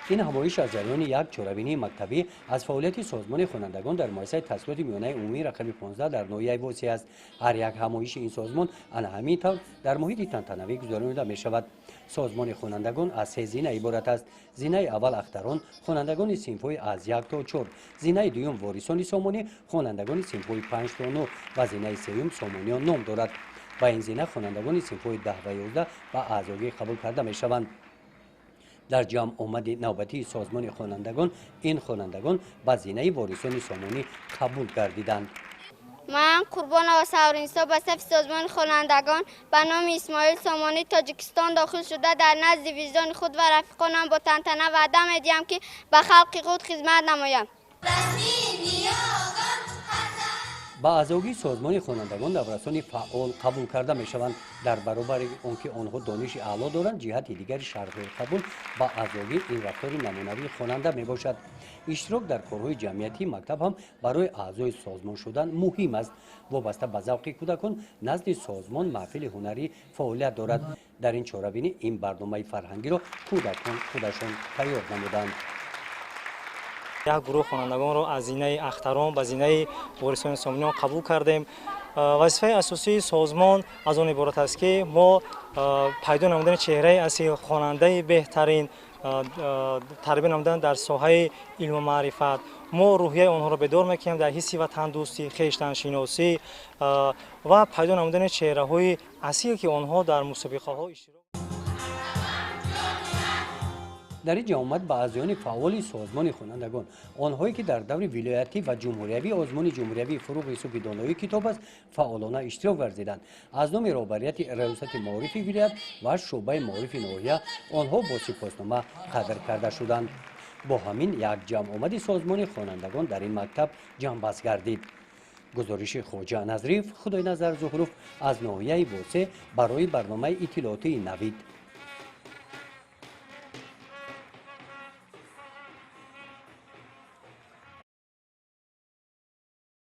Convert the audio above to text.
این همایش از جریان یک چهاربینی مکتبی از فعالیت سازمان خوانندگان در مؤسسه تحصیلات میانه عمومی رقم 15 در ناحیه بوسی است. هر یک همایش این سازمان علی همین طور در محیط تنطنوی گذرانیده می شود. سازمان خوانندگان از 3 زینه عبارت است. زینه اول اختران خوانندگان صنف‌های از 1 تا 4، زینه دوم وارثان سامانی خوانندگان صنف‌های 5 تا 9 و زینه سوم سامانیان نام دارد. با این زینه خوانندگان صنف‌های 10 و 11 به اعضایی قبول کرده می شوند. در جمع آمد نوبتی سازمان خوانندگان این خوانندگان به زینه وارثان سامانی قبول گردیدند. من قربان آساورینسا به صف سازمان خوانندگان به نام اسماعیل سامانی تاجیکستان داخل شده در نزد وجدان خود و رفیقانم با تنتنه وعده می‌دهم که به خلق خود خدمت نمایم. با اعضایی سازمان خوانندگان نورسان فعال قبول کرده می شوند. در برابر آنکه آنها دانش اعلا دارند، جهت دیگر شرط قبول با اعضایی این رفتار نمونه‌ای خواننده می باشد. اشتراک در کارهای جمعیتی مکتب هم برای اعضای سازمان شدن مهم است. وابسته به ذوق کودکان نزد سازمان محفل هنری فعالیت دارد. در این چهاربینی این برنامه فرهنگی را کودکان خودشان تیار نمودند. یک گروه خوانندگان را از زینه اختران به زینه وارثان سامانیان قبول کردیم. وظیفه اساسی سازمان از آن عبارت است که ما پیدا نمودن چهره اصلی خواننده بهترین، تربیت نمودن در ساحه علم و معرفت. ما روحیه آنها را بیدار میکنیم در حس وطن دوستی، خویشتن شناسی و پیدا نمودن چهره های اصلی که آنها در مسابقه ها اشتراک. در این جامعه با اعضایان فعال سازمان خوانندگان، آنهایی که در دور ولایتی و جمهوریوی آزمون جمهوریوی فروغ یوسف دانایی کتاب است فعالانه اشتراک ورزیدند. از نام رهبریت ریاست معارف ولایت و شعبه معارف ناحیه آنها با سپاسنامه قدر کرده شدند. با همین یک جمع آمد سازمان خوانندگان در این مکتب جنبش گردید. گزارش خواجه نظریف خدای نظر زهروف از ناحیه بوسه برای برنامه اطلاعاتی نوید.